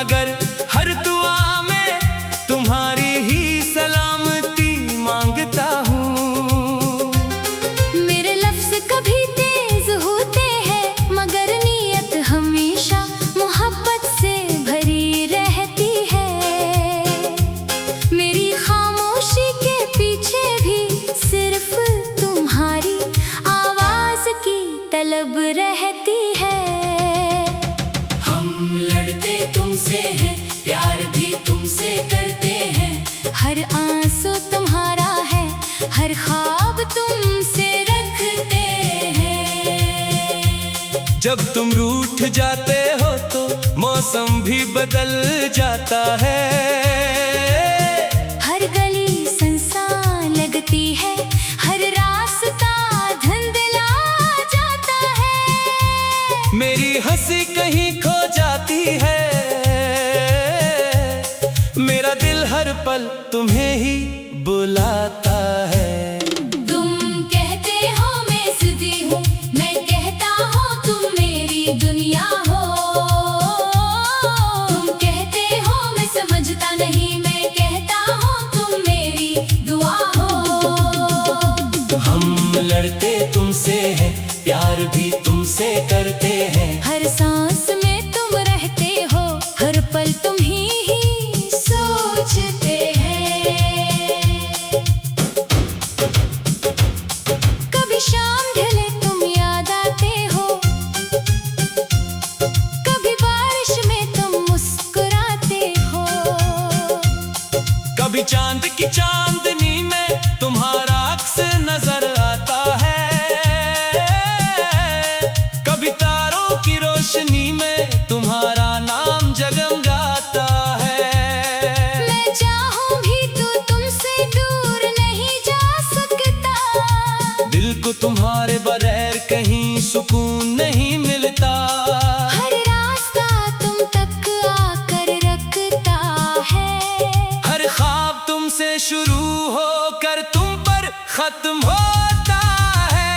मगर हर दुआ में तुम्हारी ही सलामती मांगता हूँ। मेरे लफ्ज़ कभी तेज होते हैं मगर नीयत हमेशा मोहब्बत से भरी रहती है। मेरी खामोशी के पीछे भी सिर्फ तुम्हारी आवाज़ की तलब रहती है। हम लड़ते तुमसे हैं, प्यार भी तुमसे करते हैं। हर आंसू तुम्हारा है, हर ख्वाब तुमसे रखते हैं। जब तुम रूठ जाते हो तो मौसम भी बदल जाता है। हर गली सुनसान लगती है, हर रास्ता धुंधला जाता है। मेरी हंसी कहीं खो जाती है, मेरा दिल हर पल तुम्हें ही बुलाता है। तुम कहते हो मैं सीधी हूँ, मैं कहता हूँ तुम मेरी दुनिया हो। तुम कहते हो मैं समझता नहीं, मैं कहता हूँ तुम मेरी दुआ हो। हम लड़ते तुमसे हैं, प्यार भी तुमसे करते हैं। हर सांस में तुम रहते हो, हर पल तुम ही सोचते हैं। कभी शाम ढले तुम याद आते हो, कभी बारिश में तुम मुस्कुराते हो। कभी चांद की चांदनी में तुम्हारा अक्स नजर आता है। कभी तारों की रोशनी में तुम्हारा नाम जगमगाता है। मैं चाहूं भी तो तुमसे दूर नहीं जा सकता। दिल को तुम्हारे बगैर कहीं सुकून नहीं मिलता। हर रास्ता तुम तक आकर रखता है। हर ख्वाब तुमसे शुरू होकर तुम पर खत्म होता है।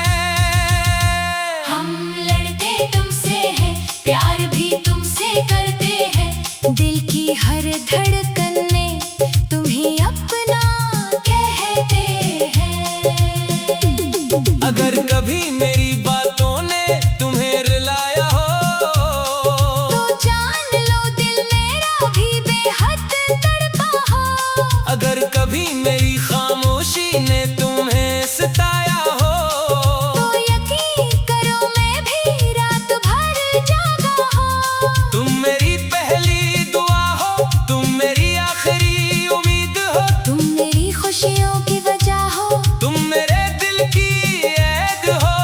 हम लड़ते तुमसे हैं, प्यार भी तुमसे करते हैं। दिल की हर धड़कन में तुम्हें अपना कहते हैं। अगर कभी मेरी बातों ने तुम्हें रुलाया हो तो जान लो दिल मेरा भी बेहद तड़पा हो। अगर कभी मेरी खामोशी ने तुम्हें सताया हो तो यकीन करो मैं भी रात भर जागा हो। तुम मेरी पहली दुआ हो, तुम मेरी आखिरी उम्मीद हो। तुम मेरी खुशियों की वजह हो, तुम मेरे दिल की ऐद हो।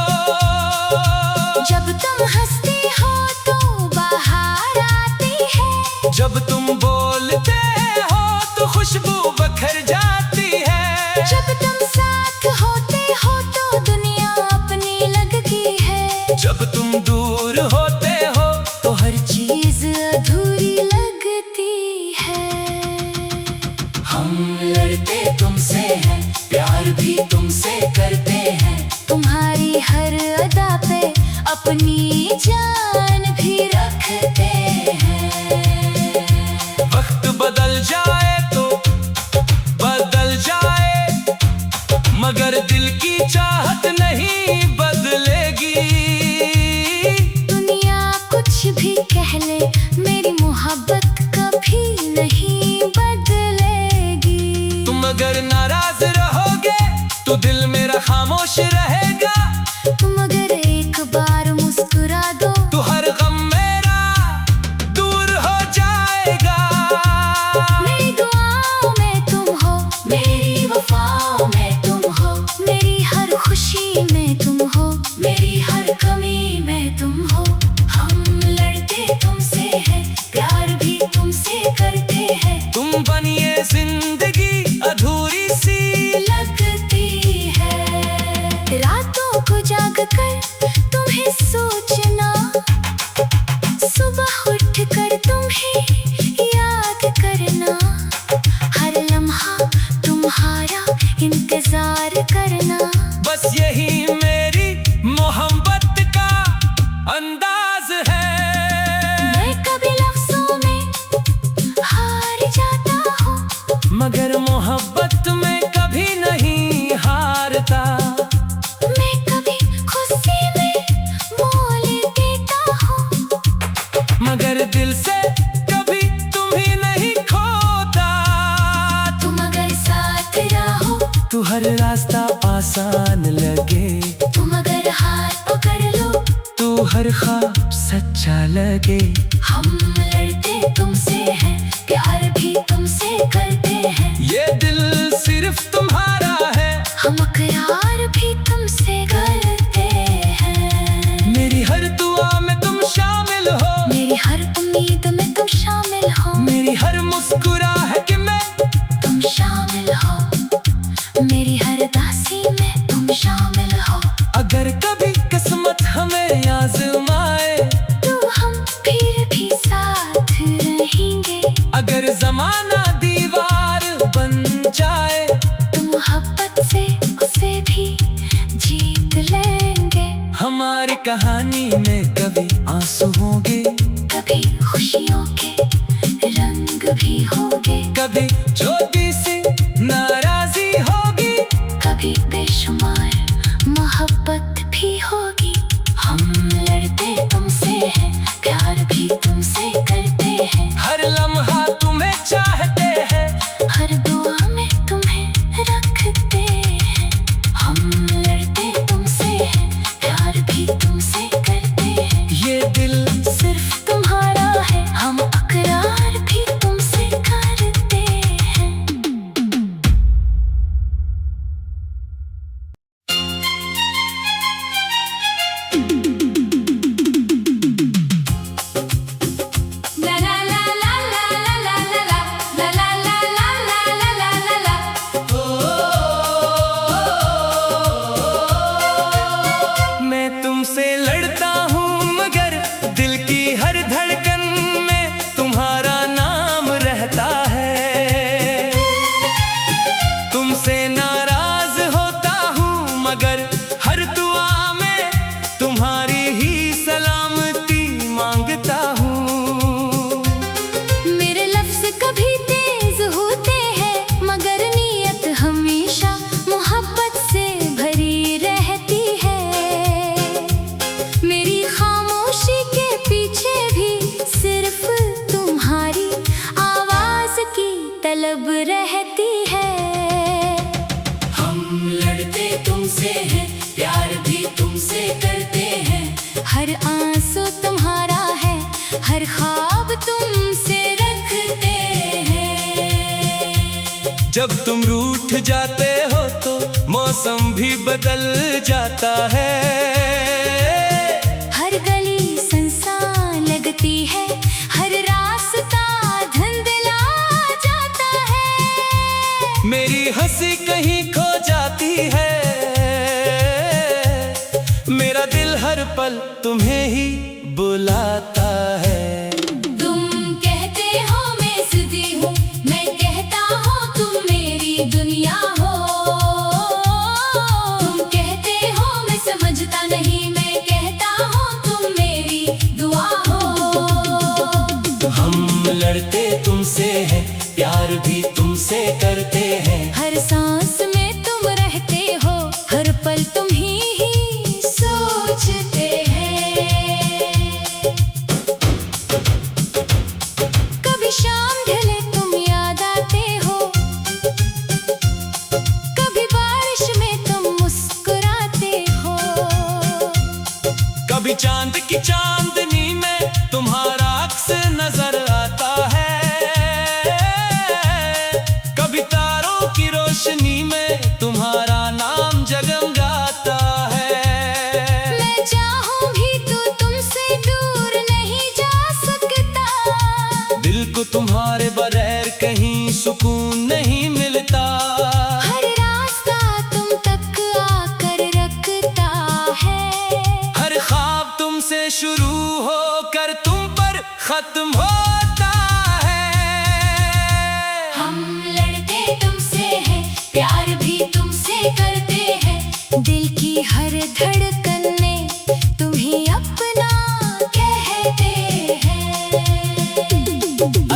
जब तुम हंसती हो तो बाहर आती है। जब तुम बोलते हो तो खुशबू बखर जाती है। जब तुम साथ होते हो तो दुनिया अपनी लगती है। जब तुम दूर होते हो तो हर चीज अधूरी लगती है। हम लड़ते तुमसे हैं, प्यार भी तुमसे करते हैं। तुम्हारी हर अदा पे अपनी जान भी रखते हैं। वक्त बदल जाए तो बदल जाए, मगर दिल की चाहत नहीं बदलेगी। दुनिया कुछ भी कह ले, मेरी मोहब्बत कभी नहीं बदलेगी। तुम अगर नाराज रहोगे तो दिल मेरा खामोश रहेगा। तुम अगर एक बार मुस्कुरा दो तो हर गम मेरा दूर हो जाएगा। मेरी दुआओं में तुम हो, मेरी वफाओं में तुम हो। मेरी हर खुशी में तुम हो, मेरी हर कमी में तुम हो। हम लड़ते तुमसे हैं, प्यार भी तुमसे करते हैं। तुम बनिए जिंदगी अधूरी सी लगती है। रात मगर मोहब्बत में कभी नहीं हारता। मैं कभी खुशी में मोल देता हूँ, मगर दिल से कभी तुम्ही नहीं खोता। तुम अगर साथ रहो, तू हर रास्ता आसान लगे, तुम अगर हाथ पकड़ लो, तू हर ख्वाब सच्चा लगे। हम लड़ते तुमसे हैं, प्यार भी तुमसे करते हैं। ये दिल सिर्फ तुम्हारा है, हम इकरार भी तुमसे करते हैं। मेरी हर दुआ में तुम शामिल हो, मेरी हर उम्मीद में तुम शामिल हो, मेरी हर मुस्कुराहट में तुम शामिल हो, मेरी हर दासी में तुम शामिल हो। अगर कभी किस्मत हमें आजमाए, तो हम फिर भी साथ रहेंगे। अगर जमाना दीवार बन जाए, तो मोहब्बत से उसे भी जीत लेंगे। हमारी कहानी में कभी आंसू होंगे, कभी खुशियों के रंग भी होंगे, कभी छोटी सी नाराजी होगी, कभी बेशुमार मोहब्बत भी होगी। हम लड़ते तुमसे हैं, प्यार भी तुमसे करते हैं। हर लम्हा तुम्हें चाहते हैं, हर दुआ में तुम्हें रखते हैं। हम लड़ते तुमसे हैं, प्यार भी तुमसे करते हैं। ये दिल सिर्फ तुम्हारा है, हम इकरार भी तुमसे करते हैं। ला ला ला ला ला ला ला ला ला ला ला ला ला ला ला। मैं तुमसे लड़ता हूँ, मगर दिल की हर धड़कन में तुम्हारा नाम रहता है। तुमसे नाराज होता हूँ, मगर हर दुआ में तुम्हारी ही सलामती मांगता हूँ। मेरे लफ्ज़ कभी तेज होते हैं, मगर नीयत हमेशा मोहब्बत से भरी रहती है। मेरी खामोशी के पीछे भी सिर्फ तुम्हारी आवाज़ की तलब रहती है। हम लड़ते तुमसे हैं, प्यार भी तुमसे करते हैं। हर आंसू तुम्हारा है, हर ख्वाब तुमसे रखते हैं। जब तुम रूठ जाते हो तो मौसम भी बदल जाता है। हर गली सुनसान लगती है, हर रास्ता धुंधला जाता है। मेरी हंसी कहीं खो जाती है, मेरा दिल हर पल तुम्हें ही बुलाता है। तुम कहते हो मैं सीधी हूँ, मैं कहता हूँ तुम मेरी दुनिया हो। तुम कहते हो मैं समझता नहीं, मैं कहता हूँ तुम मेरी दुआ हो। हम लड़ते तुमसे हैं, प्यार भी तुमसे करते हैं। हर सांस में तुम रहते हो, हर पल तुम ही सोचते हैं। कभी शाम ढले तुम याद आते हो, कभी बारिश में तुम मुस्कुराते हो। कभी चांद की चांदनी में तुम्हारा अक्स नजर आता है, कभी तारों की रोशनी में तुम्हारा नाम जगमगाता है। मैं चाहूं भी तो तुमसे दूर नहीं जा सकता, दिल को तुम्हारे बगैर कहीं सुकून नहीं मिलता। हर रास्ता तुम तक आकर रखता है। हर ख्वाब तुमसे शुरू होकर तुम पर खत्म होता है। हम लड़ते तुमसे हैं, प्यार भी तुमसे करते हैं। दिल की हर धड़कन में तुम्हें अपना कहते हैं।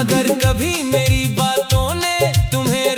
अगर कभी मेरी बातों ने तुम्हें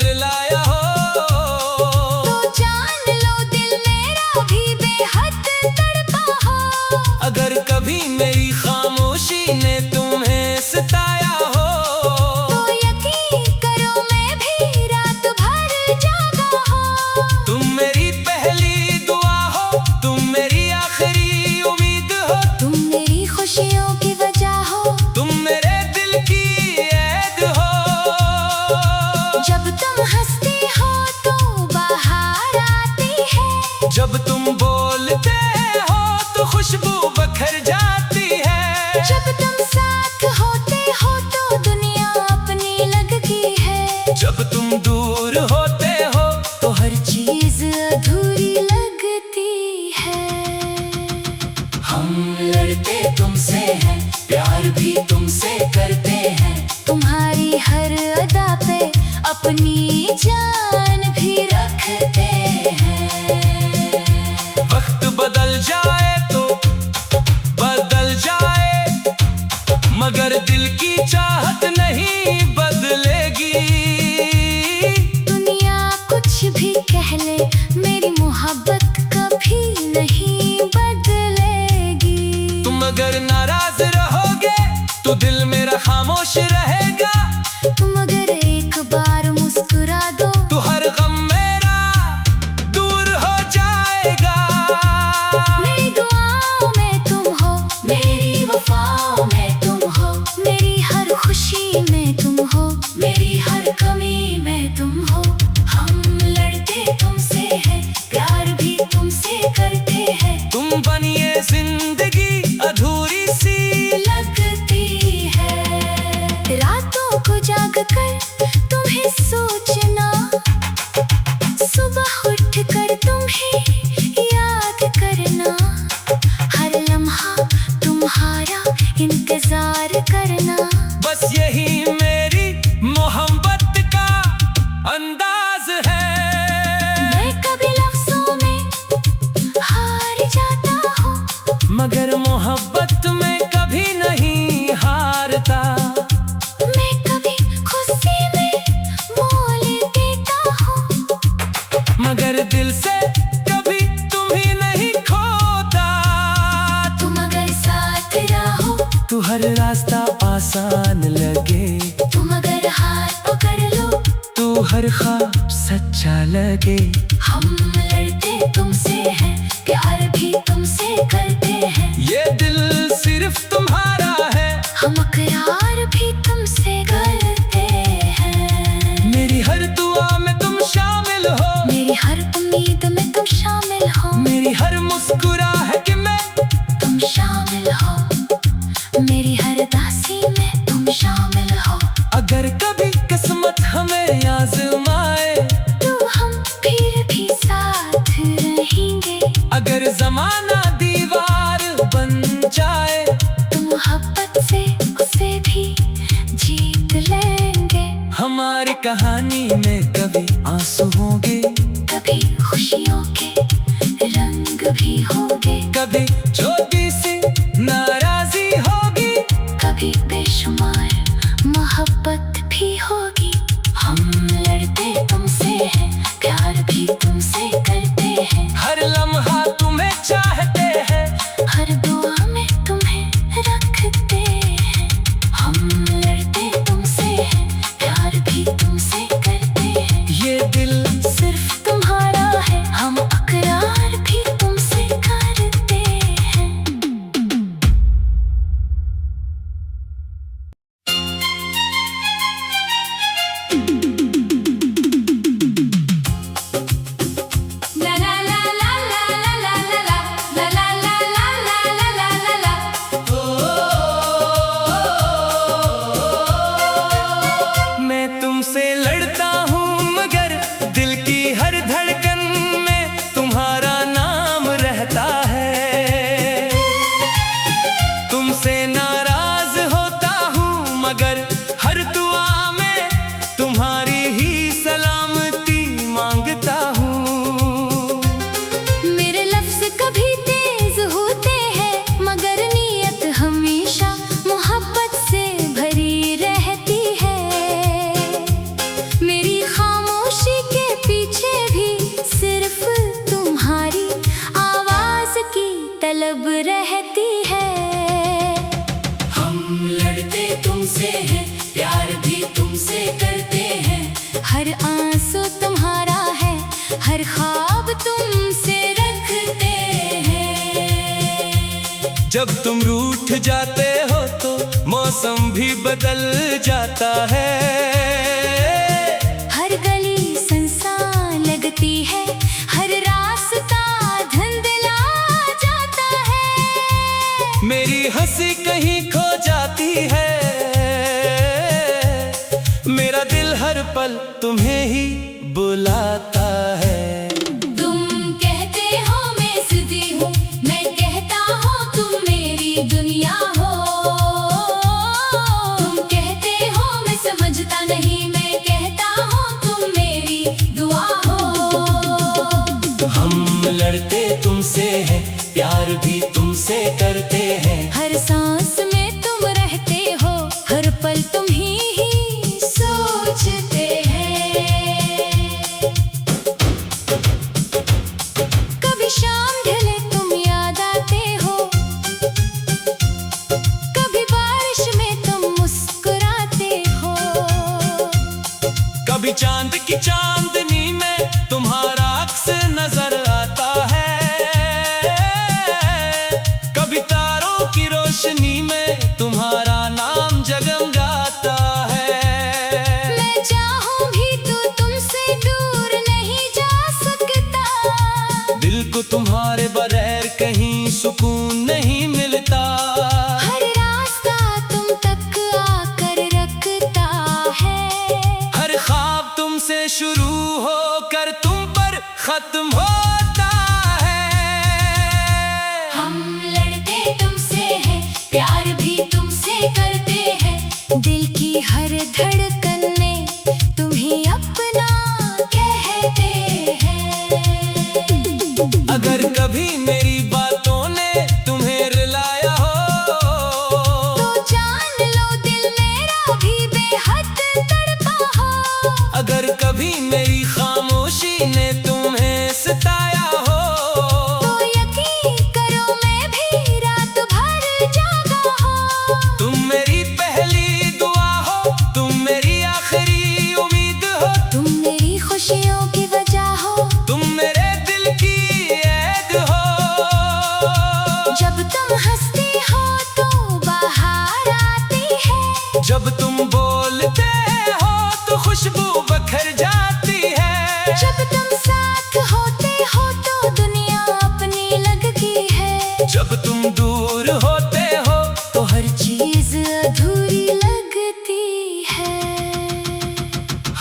दुनिया अपनी लगती है। जब तुम दूर होते हो तो हर चीज अधूरी लगती है। हम लड़ते तुमसे हैं, प्यार भी तुमसे करते हैं। तुम्हारी हर अदा पे अपनी जान भी रखते हैं। वक्त बदल जाए तो बदल जाए, मगर दिल की चाहत नहीं बदलेगी। दुनिया कुछ भी कह ले, मेरी मोहब्बत कभी नहीं बदलेगी। तुम अगर नाराज रहोगे तो दिल मेरा खामोश रहेगा। तुम अगर एक बार मुस्कुरा दो तो हर गम मेरा दूर हो जाएगा। मेरी दुआओं में तुम हो, मेरी वफाओं में तुम हो, मेरी हर खुशी में तुम हो, मेरी हर कमी में तुम हो। हम लड़ते तुमसे हैं, प्यार भी तुमसे करते हैं। तुम बनिए जिंदगी अधूरी सी लगती है। रातों को जाग कर तुम्हें सोचना, सुबह उठ कर तुम्हें याद करना। हर लम्हा तुम्हारा इंतजार करना। बस यही मेरी मोहब्बत का अंदाज है। मैं कभी लफ्जों में हार जाता हूँ, मगर मोहब्बत में कभी नहीं हारता। मैं कभी खुशी में मोल देता हूँ, मगर दिल से कभी तुम्ही नहीं खोता। तुम अगर साथ रहो, तू हर रास्ता आसान लगे। तुम अगर हाथ पकड़ लो, तू हर ख्वाब सच्चा लगे। हम लड़ते तुमसे हैं, प्यार भी तुमसे करते हैं। ये दिल सिर्फ तुम्हारा है, हम इकरार भी तुमसे करते हैं। मेरी हर दुआ में तुम शामिल हो। मेरी हर उम्मीद में तुम शामिल हो, मेरी हर मुस्कुराहट में तुम शामिल हो, मेरी हर दासी में तुम शामिल हो। अगर कभी किस्मत हमें आजमाए तो हम फिर भी साथ रहेंगे। अगर जमाना दीवार बन जाए तो मोहब्बत से उसे भी जीत लेंगे। हमारी कहानी में कभी आंसू होंगे, कभी खुशियों के रंग भी होंगे, कभी छोटी सी नाराजी होगी, कभी बेशुमार मोहब्बत भी होगी। हम लड़ते तुमसे हैं, प्यार भी तुमसे करते हैं। हर लम्हा तुम्हें चाहते हैं, हर दुआ में तुम्हें रखते हैं। हम लड़ते तुमसे हैं, प्यार भी तुमसे करते हैं। ये दिल सिर्फ तुम्हारा है, हम इकरार भी तुमसे करते हैं। ला ला ला ला ला ला ला ला ला ला ला ला ला ला ला ला। मैं तुमसे लड़ता हूँ मगर दिल की हर धड़कन में तुम्हारा नाम रहता है। तुमसे नाराज होता हूँ मगर हर दुआ में तुम्हारी ही सलामती मांगता हूँ। मेरे लफ्ज कभी तेज होते हैं, मगर नीयत हमेशा मोहब्बत से भरी रहती है। मेरी खामोशी के पीछे भी सिर्फ तुम्हारी आवाज की तलब रहती है। हम लड़ते तुमसे हैं, प्यार भी तुमसे करते हैं। हर आंसू तुम्हारा है, हर ख्वाब तुमसे रखते हैं। जब तुम रूठ जाते हो तो मौसम भी बदल जाता है। हर गली सुनसान लगती है, हर रास्ता धुंधला जाता है। मेरी हंसी कहीं खो जाती है, मेरा दिल हर पल तुम्हें ही बुलाता है। तुम कहते हो मैं जिद्दी हूँ, मैं कहता हूँ तुम मेरी दुनिया हो। तुम कहते हो मैं समझता नहीं, मैं कहता हूँ तुम मेरी दुआ हो। हम लड़ते तुमसे हैं, प्यार भी तुमसे करते हैं। हर सांस में तुम रहते हो, हर पल तुम ही सोचते हैं। कभी शाम ढले तुम याद आते हो, कभी बारिश में तुम मुस्कुराते हो। कभी चांद की चांदनी में तुम्हारा अक्स नजर आता है, कभी तारों की रोशनी में तुम्हारा नाम जगमगाता है। मैं चाहूं भी तो तुमसे दूर नहीं जा सकता, दिल को तुम्हारे बगैर कहीं सुकून नहीं मिलता। हर रास्ता तुम तक आकर रखता है। हर ख्वाब तुमसे शुरू होकर तुम पर खत्म होता है। हम लड़ते तुमसे हैं, प्यार भी तुमसे करते हैं। दिल की हर धड़कन में तुम्हें अपना कहते हैं। अगर कभी मेरी बातों ने तुम्हें रुलाया हो, तो जान लो दिल मेरा भी बेहद तड़पा हो। अगर कभी मेरी खामोशी ने तुम्हें सताया हो, तो यकीन करो मैं भी रात भर जागा हो। तुम मेरी पहली दुआ हो, तुम मेरी आखिरी उम्मीद हो। तुम मेरी खुशियों की वजह हो, तुम मेरे दिल की ऐद हो। जब तुम हंसती हो तो बाहर आती है। जब तुम बोलते हो तो खुशबू बखर जाती है। जब तुम साथ होते हो तो दुनिया अपनी लगती है। जब तुम दूर होते हो तो हर चीज अधूरी लगती है।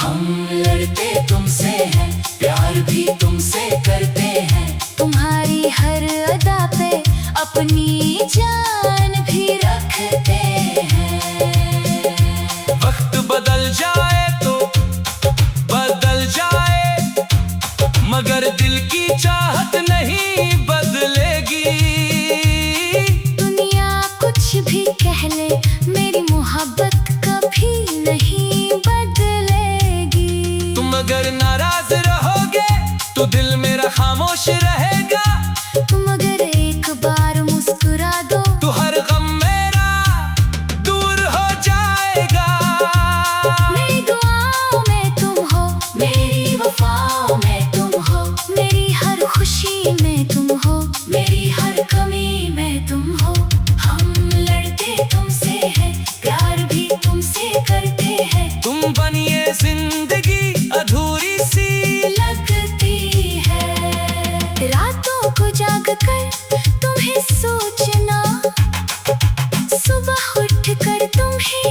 हम लड़ते तुमसे हैं, प्यार भी तुमसे करते हैं। तुम्हारी हर अदा पे अपनी जान भी रखते हैं। वक्त बदल जाए तो बदल जाए, मगर दिल की चाहत नहीं बदलेगी। दुनिया कुछ भी कह ले, मेरी मोहब्बत कभी नहीं बदलेगी। तुम अगर नाराज रहोगे तो दिल मेरा खामोश रहेगा। तुम अगर एक बार मुस्कुरा दो तो हर गम मेरा दूर हो जाएगा। मेरी दुआओं में तुम हो, मेरी वफाओं में तुम हो, मेरी हर खुशी में तुम हो, मेरी हर कमी में तुम हो। हम लड़ते तुमसे हैं, प्यार भी तुमसे करते हैं। तुम बनिए जिंदगी अधूरी सी लगती है। रातों को जाग कर तुम्हें सोचना, सुबह उठ कर तुम्हें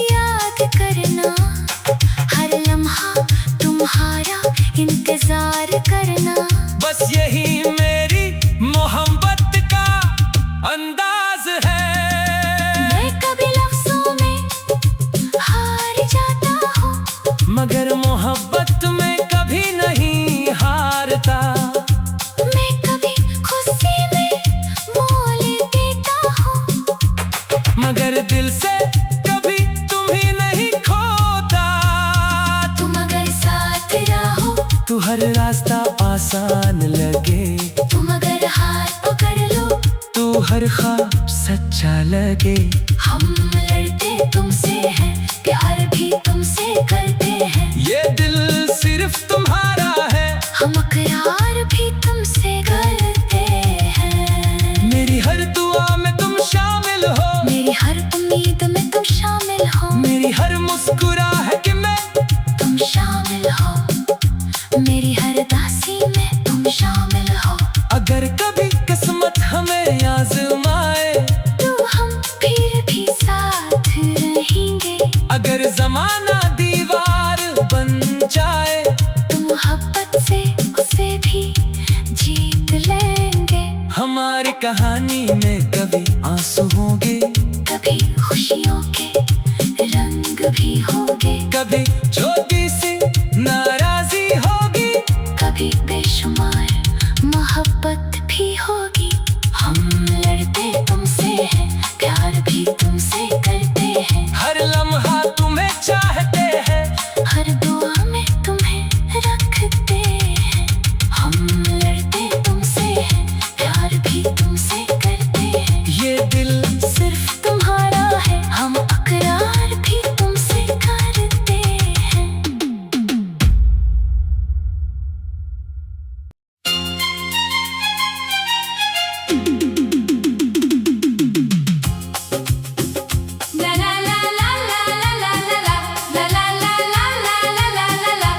याद करना। हर लम्हा तुम्हारा इंतजार करना। बस यही मेरी मोहब्बत का अंदाज है। मैं कभी लफ्जों में हार जाता हूँ, मगर मोहब्बत में कभी नहीं हारता। मैं कभी खुशी में मोल देता हूँ, मगर दिल से कभी तुम्हें नहीं खोता। तुम अगर साथ रहो, तू हर रास्ता आसान लगे। तुम अगर हाथ पकड़ लो, तू हर ख्वाब सच्चा लगे। हम लड़ते तुमसे हैं, प्यार भी तुमसे करते हैं। ये दिल सिर्फ तुम्हारा है, हम इकरार भी तुमसे करते हैं। मेरी हर दुआ में तुम शामिल हो। मेरी हर उम्मीद में तुम शामिल हो, मेरी हर मुस्कुराहट में तुम शामिल हो, मेरी हर दासी में तुम शामिल हो। अगर कभी किस्मत हमें आजमाए तो हम फिर भी साथ रहेंगे। अगर जमाना दिया कहानी में कभी आंसू होंगे, कभी खुशियों के रंग भी होंगे, कभी छोटी सी नाराजी होगी, कभी बेशुमार मोहब्बत भी होगी। हम लड़ते तुमसे हैं, प्यार भी तुमसे करते हैं, हर लम्हा तुम्हें चाहते हैं, हर दुआ में तुम्हें रखते हैं। हम लड़ते तुमसे हैं, प्यार भी तुमसे करते हैं, ये दिल सिर्फ तुम्हारा है, हम अकरार भी तुमसे करते हैं। ला ला ला ला ला ला ला ला ला ला ला ला ला ला ला।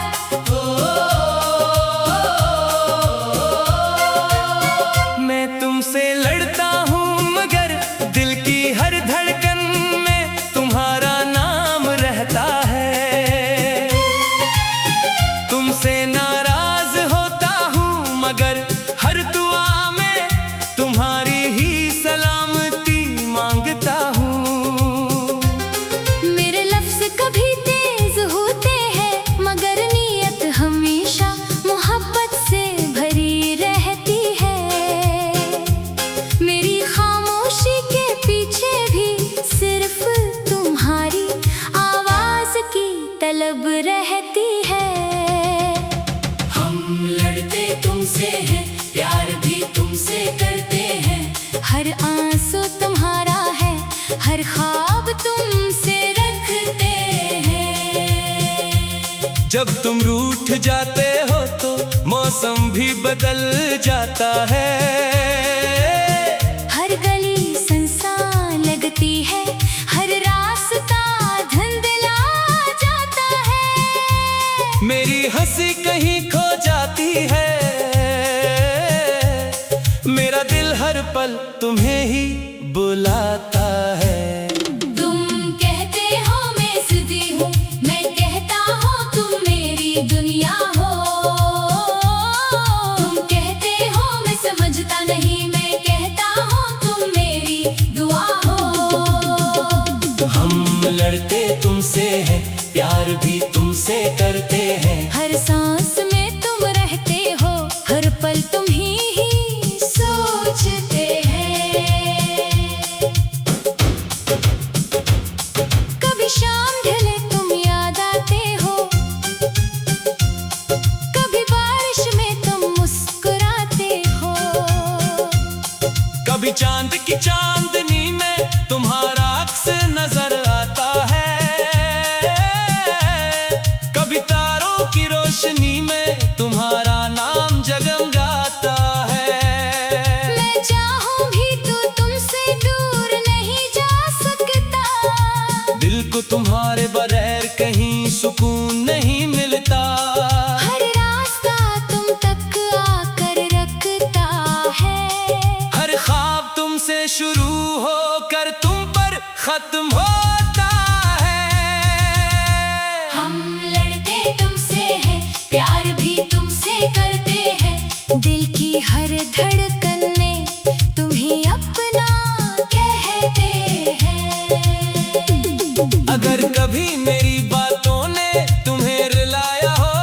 मैं तुमसे लड़ता हूँ मगर दिल की हर धड़कन में तुम्हारा नाम रहता है। तुमसे नाराज होता हूँ मगर हर दुआ में तुम्हारी ही सलामती मांगता हूँ। मेरे लफ्ज कभी तेज होते हैं मगर नीयत हमेशा मोहब्बत से भरी रहती है। मेरी खामोशी के पीछे भी सिर्फ तुम्हारी आवाज की तलब रहती है। हम लड़ते तुमसे हैं, प्यार भी तुमसे करते हैं, हर आंसू तुम्हारा है, हर ख्वाब तुमसे रखते हैं। जब तुम रूठ जाते हो तो मौसम भी बदल जाता है। हर गली सुनसान लगती है, हर रास्ता धुंधला जाता है। मेरी हंसी कहीं खो जाती है, मेरा दिल हर पल तुम्हें ही बुलाता है। तुम कहते हो मैं सीधी हूँ, मैं कहता हूँ तुम मेरी दुनिया हो। तुम कहते हो मैं समझता नहीं, मैं कहता हूँ तुम मेरी दुआ हो। हम लड़ते तुमसे हैं, प्यार भी तुमसे करते हैं, हर सांस में तुम रहते हो, हर पल तुम ही सोचते हैं। कभी शाम ढले तुम याद आते हो, कभी बारिश में तुम मुस्कुराते हो, कभी चांद की चांदनी में तुम्हारा अक्स नजर आता है, कभी तारों की रोशनी में तुम्हारा नाम जगमगाता है। मैं चाहूं भी तो तुमसे दूर नहीं जा सकता, दिल को तुम्हारे बगैर कहीं सुकून नहीं मिलता। हर रास्ता तुम तक आकर रखता है, हर ख्वाब तुमसे शुरू होकर तुम पर खत्म होता है। हम लड़ते तुमसे हैं, प्यार भी तुमसे करते हैं, दिल की हर धड़कन में तुम्हें अपना कहते हैं। अगर कभी मेरी बातों ने तुम्हें रुलाया हो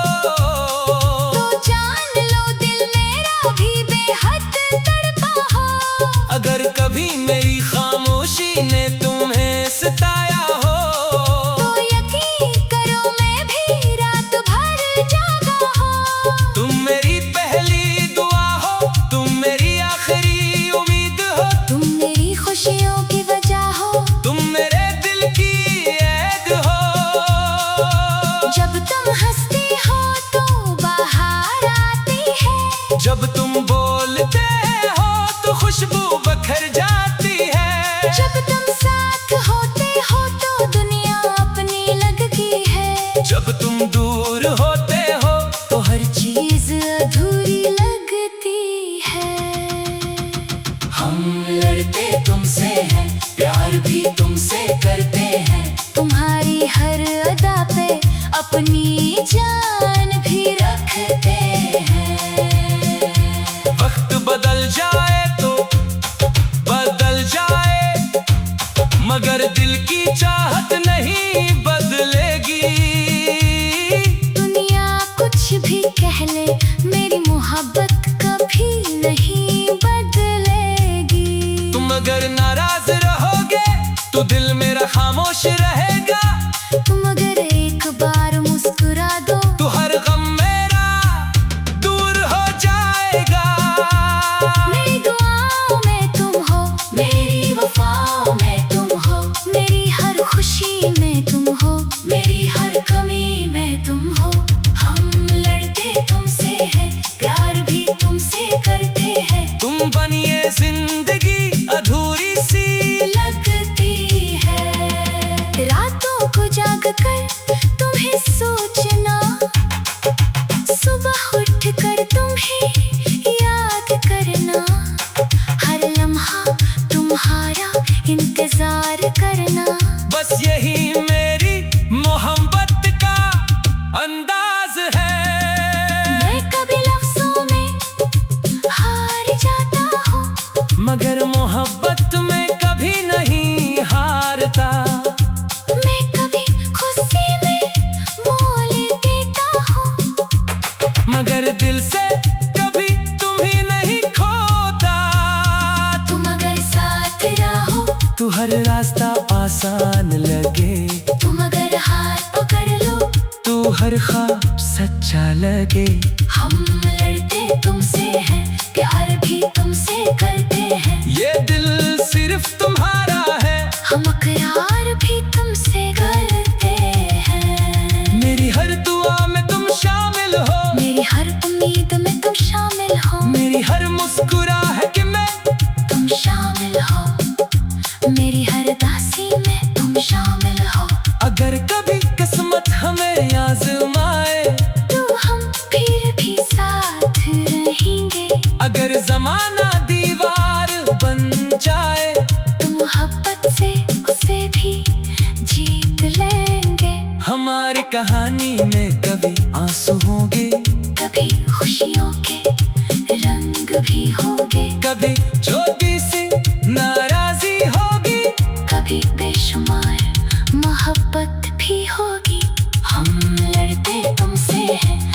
तो जान लो दिल मेरा भी बेहद तड़पा हो। अगर कभी मेरी खामोशी ने तुम्हें सताया हो तो यकीन करो मैं भी रात भर जागा हो। तुम मेरी पहली दुआ हो, तुम मेरी आखिरी उम्मीद हो, तुम मेरी खुशियों की वजह हो, तुम मेरे दिल की ऐद हो। जब तुम हंसती हो तो बाहर आती है, जब तुम बोलते हो तो खुशबू बखर जाती है। जब तुम साथ होते हो तो दुनिया अपनी लगती है, जब तुम दूर होते हो तो हर चीज अधूरी लगती है। हम लड़ते तुमसे हैं, प्यार भी तुमसे करते हैं, तुम्हारी हर अदा पे अपनी जान भी रखते हैं। वक्त बदल जाए तो पहले मेरी मोहब्बत कभी नहीं बदलेगी। तुम अगर नाराज रहोगे तो दिल मेरा खामोश रहेगा। तुम अगर एक बार मुस्कुरा दो तो हर गम मेरा दूर हो जाएगा। मेरी दुआओं में तुम हो, मेरी वफाओं में तुम हो, मेरी हर खुशी में तुम हो, मेरी हर कमी में तुम हो। हम लड़ते तुमसे हैं, प्यार भी तुमसे करते हैं। तुम बनिए जिंदगी अधूरी सी लगती है रातों को जाग कर तुम्हें सोचना, सुबह उठ कर तुम्हें याद करना, हर लम्हा तुम्हारा इंतजार करना। बस यही मेरी मोहब्बत का अंदाज है। मैं कभी लफ्जों में हार जाता हूँ, मगर मोहब्बत में कभी नहीं हारता। मैं कभी खुशी में मोल देता हूँ, मगर दिल से कभी तुम्ही नहीं खोता। तुम अगर साथ रहो, तू हर रास्ता आसान लगे। तुम अगर हाथ पकड़ लो, तू हर ख्वाब सच्चा लगे। हम लड़ते तुमसे हैं, प्यार भी तुमसे करते हैं। ये दिल सिर्फ तुम्हारा है, हम इकरार भी तुमसे करते हैं। मेरी हर दुआ में तुम शामिल हो। मेरी हर उम्मीद में तुम शामिल हो, मेरी हर मुस्कुराहट के मैं तुम शामिल हो, मेरी हर दासी में तुम शामिल हो। अगर कभी किस्मत हमें आजमाए, तो हम फिर भी साथ रहेंगे। अगर जमाना दीवार बन जाए, तो मोहब्बत से उसे भी जीत लेंगे। हमारी कहानी में कभी आंसू होंगे, कभी खुशियों के रंग भी होंगे, कभी छोटी सी नाराजी होगी, कभी बेशुमार मोहब्बत भी होगी। हम लड़ते तुमसे हैं,